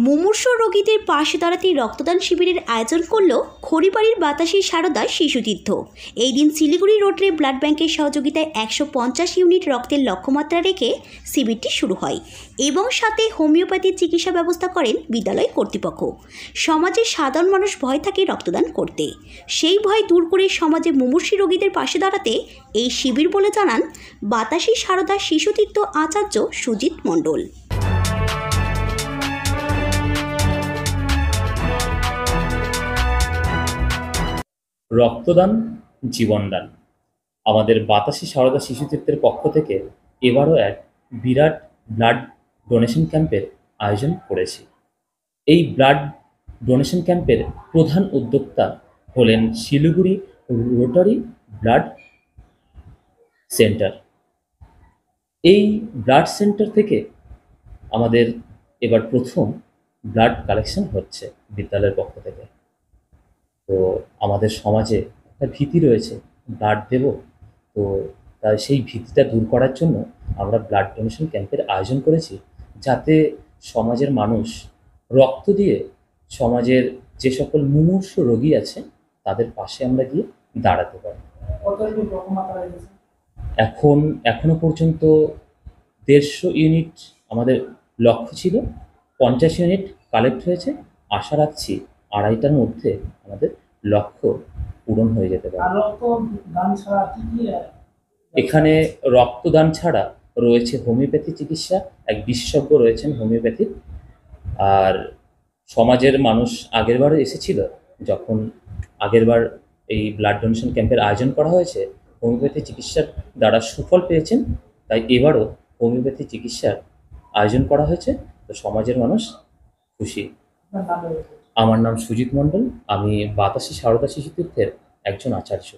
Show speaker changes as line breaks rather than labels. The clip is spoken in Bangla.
মুমূর্ষ রোগীদের পাশে দাঁড়াতে রক্তদান শিবিরের আয়োজন করল খড়িবাড়ির বাতাসী সারদা শিশুতীর্থ। এই দিন শিলিগুড়ি রোডে ব্লাড ব্যাংকের সহযোগিতায় 150 ইউনিট রক্তের লক্ষ্যমাত্রা রেখে শিবিরটি শুরু হয় এবং সাথে হোমিওপ্যাথির চিকিৎসা ব্যবস্থা করেন বিদ্যালয় কর্তৃপক্ষ। সমাজের সাধারণ মানুষ ভয় থাকে রক্তদান করতে, সেই ভয় দূর করে সমাজে মুমূর্ষী রোগীদের পাশে দাঁড়াতে এই শিবির বলে জানান বাতাসী সারদা শিশুতীর্থ আচার্য সুজিত মণ্ডল।
রক্তদান জীবনদান। আমাদের বাতাসী সারদা শিশুতীর্থের পক্ষ থেকে এবারও এক বিরাট ব্লাড ডোনেশন ক্যাম্পের আয়োজন করেছি। এই ব্লাড ডোনেশন ক্যাম্পের প্রধান উদ্যোক্তা হলেন শিলিগুড়ি রোটারি ব্লাড সেন্টার। এই ব্লাড সেন্টার থেকে আমাদের এবার প্রথম ব্লাড কালেকশন হচ্ছে বিদ্যালয়ের পক্ষ থেকে। তো আমাদের সমাজে একটা ভীতি রয়েছে ব্লাড দেব, তো তাই সেই ভীতিটা দূর করার জন্য আমরা ব্লাড ডোনেশন ক্যাম্পের আয়োজন করেছি, যাতে সমাজের মানুষ রক্ত দিয়ে সমাজের যে সকল মুমূর্ষ রোগী আছে তাদের পাশে আমরা গিয়ে দাঁড়াতে পারি। এখনো পর্যন্ত 150 ইউনিট আমাদের লক্ষ্য ছিল, 50 ইউনিট কালেক্ট হয়েছে। আশা রাখছি 2.5টার মধ্যে আমাদের লক্ষ্য পূরণ হয়ে যেতে পারে। এখানে রক্তদান ছাড়া রয়েছে হোমিওপ্যাথি চিকিৎসা, এক বিশেষজ্ঞ রয়েছেন হোমিওপ্যাথির। আর সমাজের মানুষ আগেরবারও এসেছিল, যখন আগেরবার এই ব্লাড ডোনেশন ক্যাম্পের আয়োজন করা হয়েছে, হোমিওপ্যাথি চিকিৎসার দ্বারা সুফল পেয়েছেন। তাই এবারও হোমিওপ্যাথি চিকিৎসার আয়োজন করা হয়েছে, তো সমাজের মানুষ খুশি। আমার নাম সুজিত মণ্ডল, আমি বাতাসী সারদা শিশুতীর্থের একজন আচার্য।